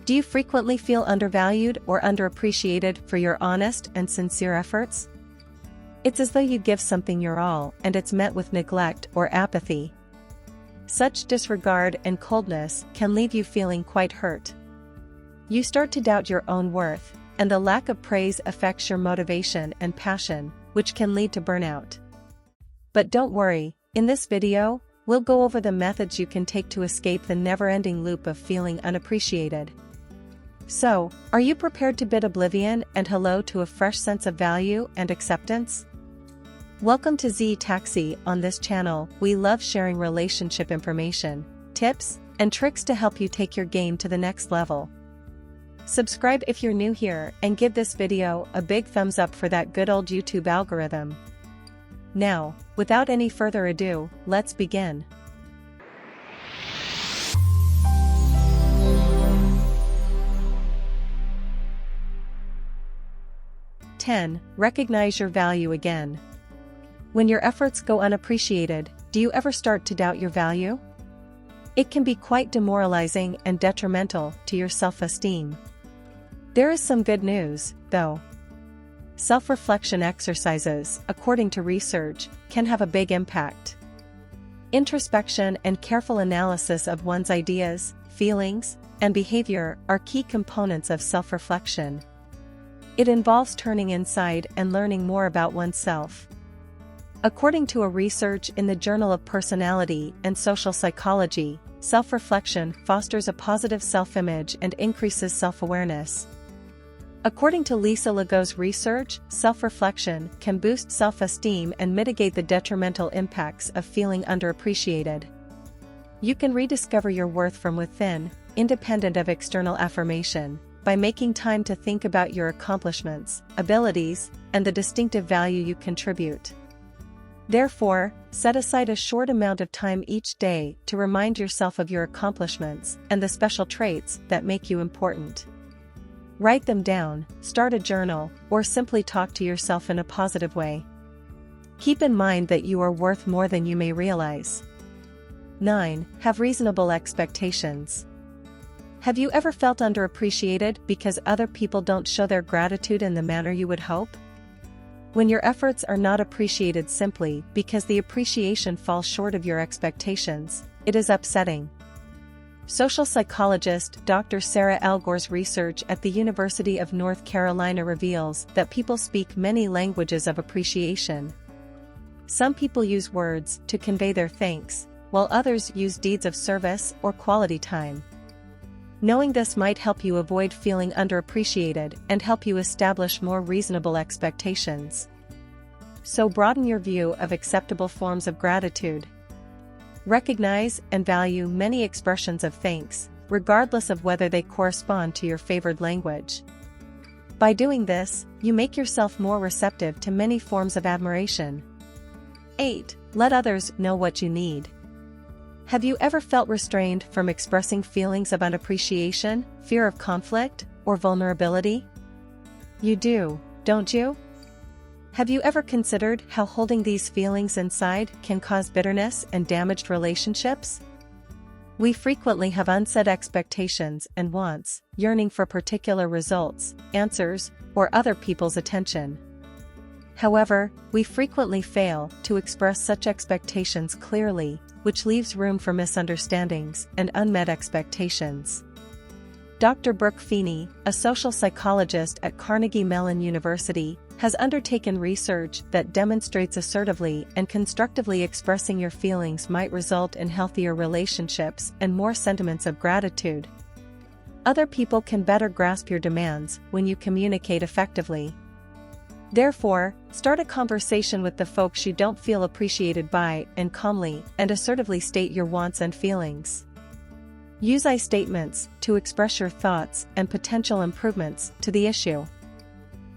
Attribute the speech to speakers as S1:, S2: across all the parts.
S1: Do you frequently feel undervalued or underappreciated for your honest and sincere efforts? It's as though you give something your all and it's met with neglect or apathy. Such disregard and coldness can leave you feeling quite hurt. You start to doubt your own worth, and the lack of praise affects your motivation and passion, which can lead to burnout. But don't worry, in this video, we'll go over the methods you can take to escape the never-ending loop of feeling unappreciated. So, are you prepared to bid oblivion and hello to a fresh sense of value and acceptance? Welcome to Z Taxi. On this channel, we love sharing relationship information, tips, and tricks to help you take your game to the next level. Subscribe if you're new here and give this video a big thumbs up for that good old YouTube algorithm. Now, without any further ado, let's begin. Recognize your value again. When your efforts go unappreciated, do you ever start to doubt your value? It can be quite demoralizing and detrimental to your self-esteem. There is some good news, though. Self-reflection exercises, according to research, can have a big impact. Introspection and careful analysis of one's ideas, feelings, and behavior are key components of self-reflection. It involves turning inside and learning more about oneself. According to a research in the Journal of Personality and Social Psychology, self-reflection fosters a positive self-image and increases self-awareness. According to Lisa Legault's research, self-reflection can boost self-esteem and mitigate the detrimental impacts of feeling underappreciated. You can rediscover your worth from within, independent of external affirmation, by making time to think about your accomplishments, abilities, and the distinctive value you contribute. Therefore, set aside a short amount of time each day to remind yourself of your accomplishments and the special traits that make you important. Write them down, start a journal, or simply talk to yourself in a positive way. Keep in mind that you are worth more than you may realize. 9. Have reasonable expectations. Have you ever felt underappreciated because other people don't show their gratitude in the manner you would hope? When your efforts are not appreciated simply because the appreciation falls short of your expectations, it is upsetting. Social psychologist Dr. Sarah Algor's research at the University of North Carolina reveals that people speak many languages of appreciation. Some people use words to convey their thanks, while others use deeds of service or quality time. Knowing this might help you avoid feeling underappreciated and help you establish more reasonable expectations. So broaden your view of acceptable forms of gratitude. Recognize and value many expressions of thanks, regardless of whether they correspond to your favored language. By doing this, you make yourself more receptive to many forms of admiration. 8. Let others know what you need. Have you ever felt restrained from expressing feelings of unappreciation, fear of conflict, or vulnerability? You do, don't you? Have you ever considered how holding these feelings inside can cause bitterness and damaged relationships? We frequently have unsaid expectations and wants, yearning for particular results, answers, or other people's attention. However, we frequently fail to express such expectations clearly, which leaves room for misunderstandings and unmet expectations. Dr. Brooke Feeney, a social psychologist at Carnegie Mellon University, has undertaken research that demonstrates assertively and constructively expressing your feelings might result in healthier relationships and more sentiments of gratitude. Other people can better grasp your demands when you communicate effectively. Therefore, start a conversation with the folks you don't feel appreciated by and calmly and assertively state your wants and feelings. Use I statements to express your thoughts and potential improvements to the issue.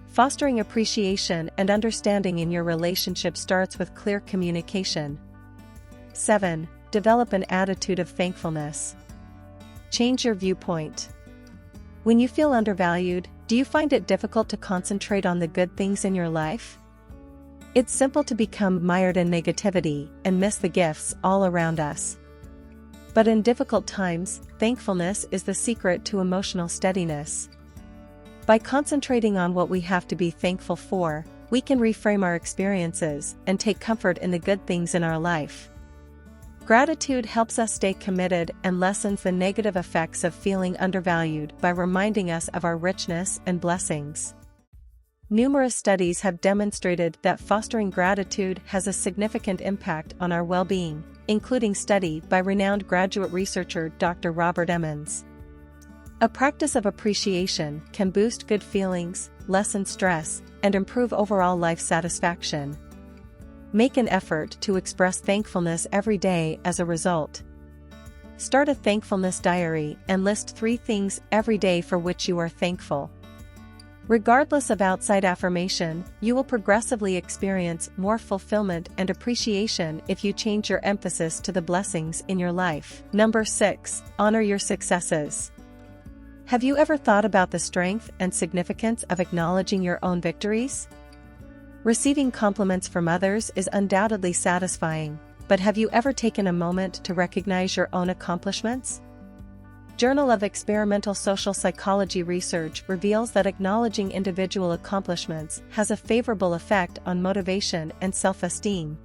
S1: Fostering appreciation and understanding in your relationship starts with clear communication. 7. Develop an attitude of thankfulness. Change your viewpoint. When you feel undervalued, do you find it difficult to concentrate on the good things in your life? It's simple to become mired in negativity and miss the gifts all around us. But in difficult times, thankfulness is the secret to emotional steadiness. By concentrating on what we have to be thankful for, we can reframe our experiences and take comfort in the good things in our life. Gratitude helps us stay committed and lessens the negative effects of feeling undervalued by reminding us of our richness and blessings. Numerous studies have demonstrated that fostering gratitude has a significant impact on our well-being, including study by renowned graduate researcher Dr. Robert Emmons. A practice of appreciation can boost good feelings, lessen stress, and improve overall life satisfaction. Make an effort to express thankfulness every day as a result. Start a thankfulness diary and list 3 things every day for which you are thankful. Regardless of outside affirmation, you will progressively experience more fulfillment and appreciation if you change your emphasis to the blessings in your life. Number 6. Honor your successes. Have you ever thought about the strength and significance of acknowledging your own victories? Receiving compliments from others is undoubtedly satisfying, but have you ever taken a moment to recognize your own accomplishments? Journal of Experimental Social Psychology research reveals that acknowledging individual accomplishments has a favorable effect on motivation and self-esteem.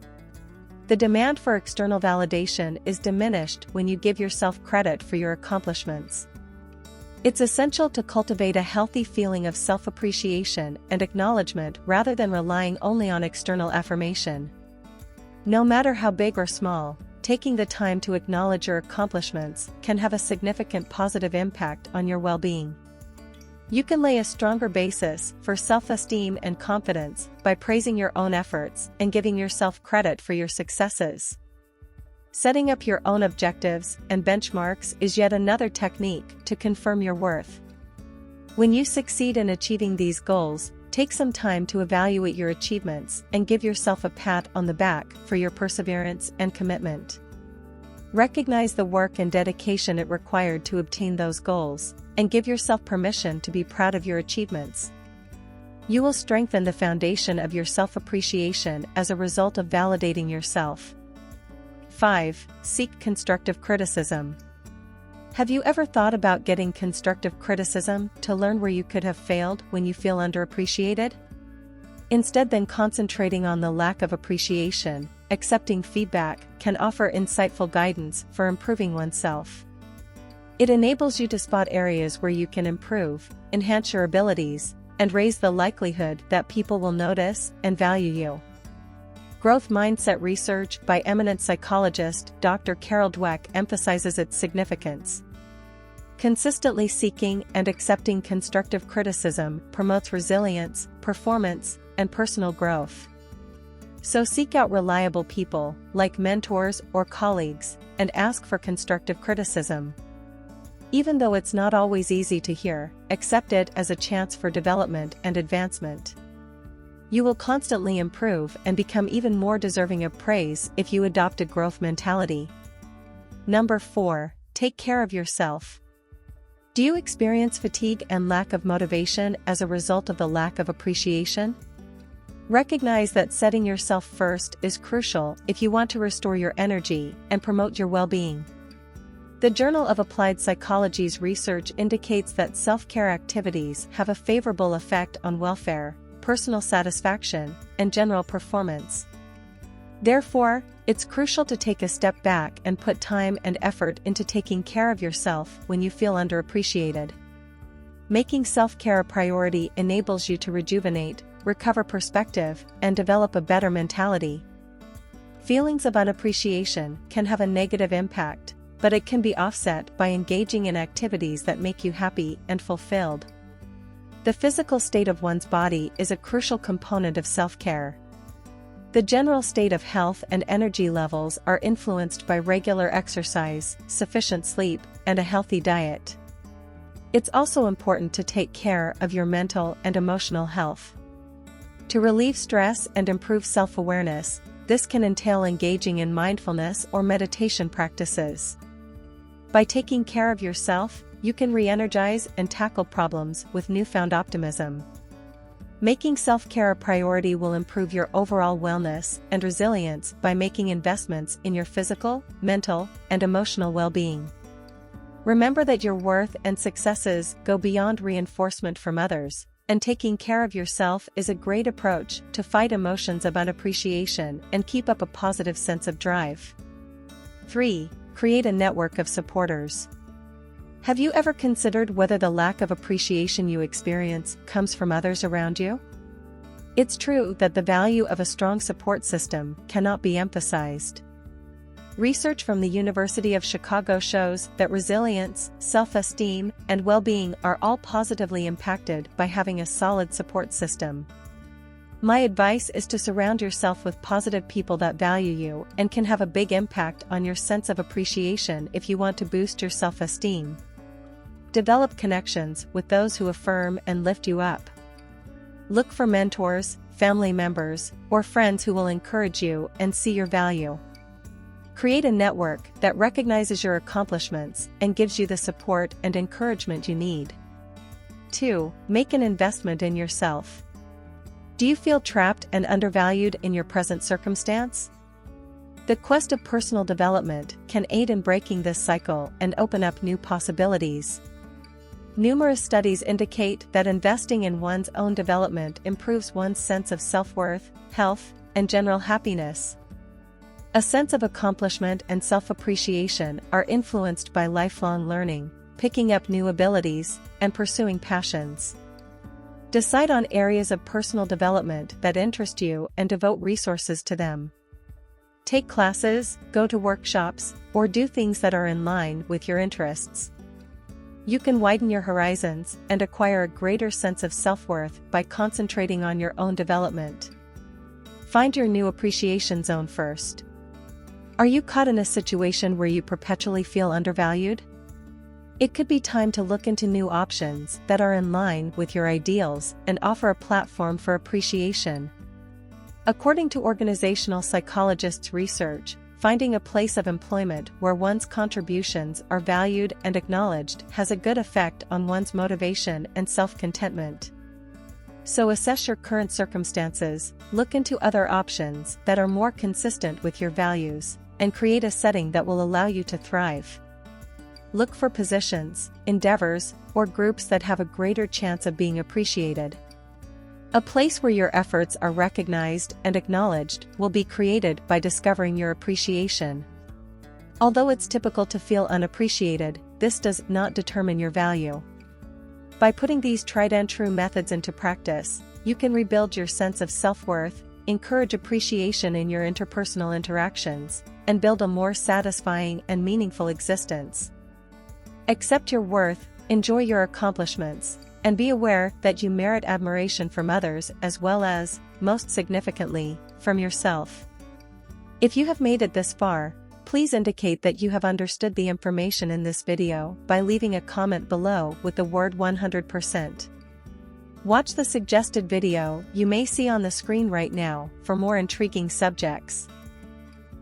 S1: The demand for external validation is diminished when you give yourself credit for your accomplishments. It's essential to cultivate a healthy feeling of self-appreciation and acknowledgement rather than relying only on external affirmation. No matter how big or small, taking the time to acknowledge your accomplishments can have a significant positive impact on your well-being. You can lay a stronger basis for self-esteem and confidence by praising your own efforts and giving yourself credit for your successes. Setting up your own objectives and benchmarks is yet another technique to confirm your worth. When you succeed in achieving these goals, take some time to evaluate your achievements and give yourself a pat on the back for your perseverance and commitment. Recognize the work and dedication it required to obtain those goals, and give yourself permission to be proud of your achievements. You will strengthen the foundation of your self-appreciation as a result of validating yourself. 5. Seek constructive criticism. Have you ever thought about getting constructive criticism to learn where you could have failed when you feel underappreciated? Instead than concentrating on the lack of appreciation, accepting feedback can offer insightful guidance for improving oneself. It enables you to spot areas where you can improve, enhance your abilities, and raise the likelihood that people will notice and value you. Growth mindset research by eminent psychologist Dr. Carol Dweck emphasizes its significance. Consistently seeking and accepting constructive criticism promotes resilience, performance, and personal growth. So seek out reliable people, like mentors or colleagues, and ask for constructive criticism. Even though it's not always easy to hear, accept it as a chance for development and advancement. You will constantly improve and become even more deserving of praise if you adopt a growth mentality. Number 4. Take care of yourself. Do you experience fatigue and lack of motivation as a result of the lack of appreciation? Recognize that setting yourself first is crucial if you want to restore your energy and promote your well-being. The Journal of Applied Psychology's research indicates that self-care activities have a favorable effect on welfare, personal satisfaction, and general performance. Therefore, it's crucial to take a step back and put time and effort into taking care of yourself when you feel underappreciated. Making self-care a priority enables you to rejuvenate, recover perspective, and develop a better mentality. Feelings of unappreciation can have a negative impact, but it can be offset by engaging in activities that make you happy and fulfilled. The physical state of one's body is a crucial component of self-care. The general state of health and energy levels are influenced by regular exercise, sufficient sleep, and a healthy diet. It's also important to take care of your mental and emotional health. To relieve stress and improve self-awareness, this can entail engaging in mindfulness or meditation practices. By taking care of yourself, you can re-energize and tackle problems with newfound optimism. Making self-care a priority will improve your overall wellness and resilience by making investments in your physical, mental, and emotional well-being. Remember that your worth and successes go beyond reinforcement from others, and taking care of yourself is a great approach to fight emotions of unappreciation and keep up a positive sense of drive. 3. Create a network of supporters. Have you ever considered whether the lack of appreciation you experience comes from others around you? It's true that the value of a strong support system cannot be emphasized. Research from the University of Chicago shows that resilience, self-esteem, and well-being are all positively impacted by having a solid support system. My advice is to surround yourself with positive people that value you and can have a big impact on your sense of appreciation if you want to boost your self-esteem. Develop connections with those who affirm and lift you up. Look for mentors, family members, or friends who will encourage you and see your value. Create a network that recognizes your accomplishments and gives you the support and encouragement you need. 2. Make an investment in yourself. Do you feel trapped and undervalued in your present circumstance? The quest of personal development can aid in breaking this cycle and open up new possibilities. Numerous studies indicate that investing in one's own development improves one's sense of self-worth, health, and general happiness. A sense of accomplishment and self-appreciation are influenced by lifelong learning, picking up new abilities, and pursuing passions. Decide on areas of personal development that interest you and devote resources to them. Take classes, go to workshops, or do things that are in line with your interests. You can widen your horizons and acquire a greater sense of self-worth by concentrating on your own development. Find your new appreciation zone first. Are you caught in a situation where you perpetually feel undervalued? It could be time to look into new options that are in line with your ideals and offer a platform for appreciation. According to organizational psychologists' research, finding a place of employment where one's contributions are valued and acknowledged has a good effect on one's motivation and self-contentment. So assess your current circumstances, look into other options that are more consistent with your values, and create a setting that will allow you to thrive. Look for positions, endeavors, or groups that have a greater chance of being appreciated. A place where your efforts are recognized and acknowledged will be created by discovering your appreciation. Although it's typical to feel unappreciated, this does not determine your value. By putting these tried-and-true methods into practice, you can rebuild your sense of self-worth, encourage appreciation in your interpersonal interactions, and build a more satisfying and meaningful existence. Accept your worth, enjoy your accomplishments, and be aware that you merit admiration from others as well as, most significantly, from yourself. If you have made it this far, please indicate that you have understood the information in this video by leaving a comment below with the word 100%. Watch the suggested video you may see on the screen right now for more intriguing subjects.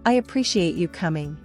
S1: I appreciate you coming.